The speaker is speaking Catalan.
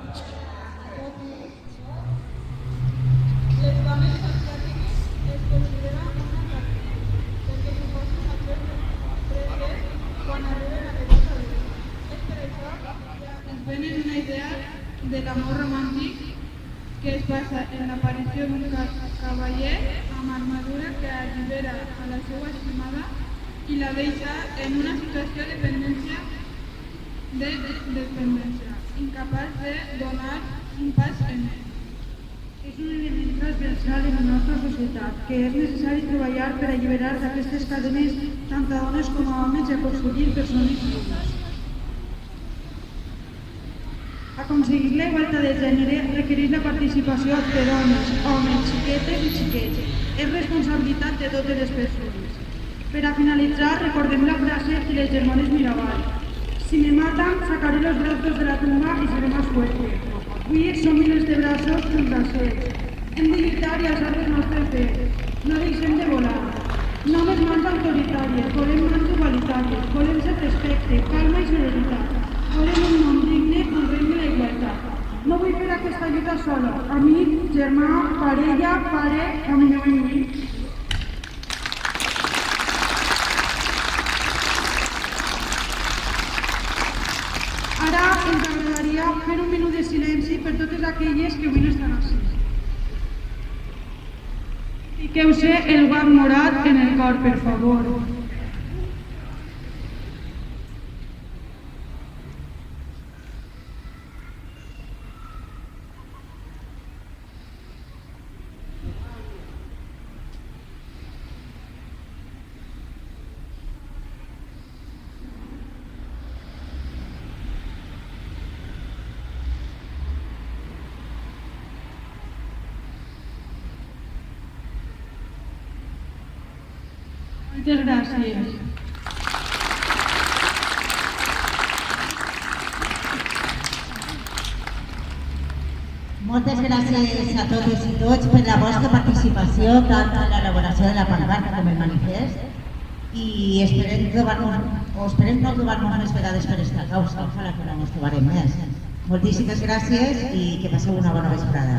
Les dones asiàtiques es consideren una carta perquè suposen una prèvia quan arriben a l'edat adulta. És per això que ens venen una idea de l'amor romàntic que es basa en l'aparició d'un cavaller amb armadura que allibera a la seva estimada i la deixa en una situació de dependència, incapaç de donar un pas en ell. És un element transversal en la nostra societat, que és necessari treballar per alliberar d'aquestes cadenes tant a dones com a homes i aconseguir persones lliures. Aconseguir la igualtat de gènere requereix la participació de dones, homes, xiquetes i xiquets. És responsabilitat de totes les persones. Per a finalitzar, recordem la frase de les germanes Mirabal. Si me matan, sacaré los brazos de la tumba y seré más fuerte. Avui som milers de braços contra els cecs. Hem de lluitar i alçar les nostres veus. No deixem de volar. No més mans autoritàries, volem mans igualitàries, volem ser respecte, calma i serenitat. Volem un món digne on regni la igualtat. No vull fer aquesta lluita sola. Amic, germà, parella, pare, amic. Ara ens agradaria fer un minut de silenci per totes aquelles que avui no estan així. Fiqueu-se el guant morat en el cor, per favor. Moltes gràcies. Moltes gràcies a totes i tots per la vostra participació tant en l'elaboració de la pancarta com el manifest i esperem no trobar-nos més vegades per aquesta causa, ojalà que no ens trobarem més. Moltíssimes gràcies i que passeu una bona vesprada.